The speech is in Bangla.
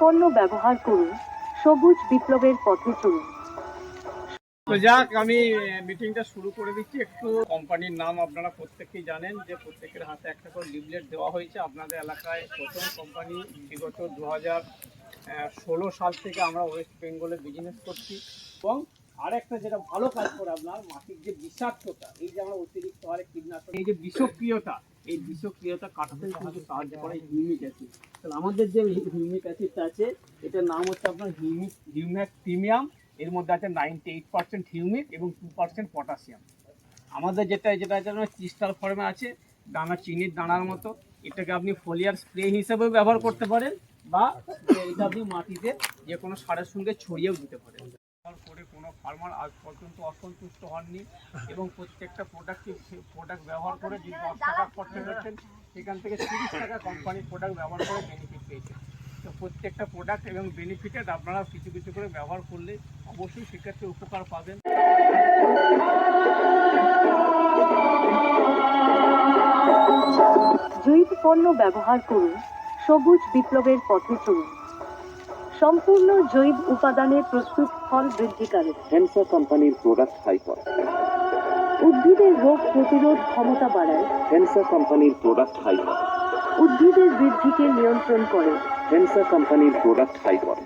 পণ্য ব্যবহার করুন, সবুজ বিপ্লবের পথে চলুন। তো যাক, আমি মিটিংটা শুরু করে দিচ্ছি। একটু কোম্পানির নাম আপনারা প্রত্যেকেই জানেন যে প্রত্যেকের হাতে একটা করে লিফলেট দেওয়া হয়েছে। আপনাদের এলাকায় প্রথম কোম্পানি, বিগত 2016 সাল থেকে আমরা ওয়েস্ট বেঙ্গলে বিজনেস করছি। এবং আরেকটা যেটা ভালো কাজ করে, আপনার মাটির যে বিষাক্ততা, এই যে আমরা অতিরিক্ত হারে কীটনাশক, এই যে বিষক্রিয়তা, এই বিষক্রিয়তা কাটাতে কিন্তু সাহায্য করে হিউমিক অ্যাসিড। তাহলে আমাদের যে হিউমিক অ্যাসিডটা আছে, এটার নাম হচ্ছে আপনার হিউম্যাক প্রিমিয়াম। এর মধ্যে আছে 98% হিউমিক এবং 2% পটাশিয়াম। আমাদের যেটা ক্রিস্টাল ফর্মে আছে, দানা চিনির দানার মতো। এটাকে আপনি ফোলিয়ার স্প্রে হিসেবেও ব্যবহার করতে পারেন, বা এটা আপনি মাটিতে যে কোনো সারের সঙ্গে ছড়িয়েও দিতে পারেন। করে কোনো ফার্মার আজ পর্যন্ত অসন্তুষ্ট হননি, এবং প্রত্যেকটা প্রোডাক্ট ব্যবহার করে যে 10 টাকা খরচা করছেন, সেখান থেকে 30 টাকা কোম্পানির প্রোডাক্ট ব্যবহার করে বেনিফিট পেয়েছেন। তো প্রত্যেকটা প্রোডাক্ট এবং বেনিফিটেড আপনারা কিছু কিছু করে ব্যবহার করলে অবশ্যই সেক্ষেত্রে উপকার পাবেন। জৈব পণ্য ব্যবহার করুন, সবুজ বিপ্লবের পথে চলুন। সম্পূর্ণ জৈব উপাদানে প্রস্তুত ফল বৃদ্ধিকারক। হেমসা কোম্পানির প্রোডাক্ট হাইপার। উদ্ভিদের রোগ প্রতিরোধ ক্ষমতা বাড়ায়। হেমসা কোম্পানির প্রোডাক্ট হাইপার। উদ্ভিদের বৃদ্ধিকে নিয়ন্ত্রণ করে। হেমসা কোম্পানির প্রোডাক্ট হাইপার।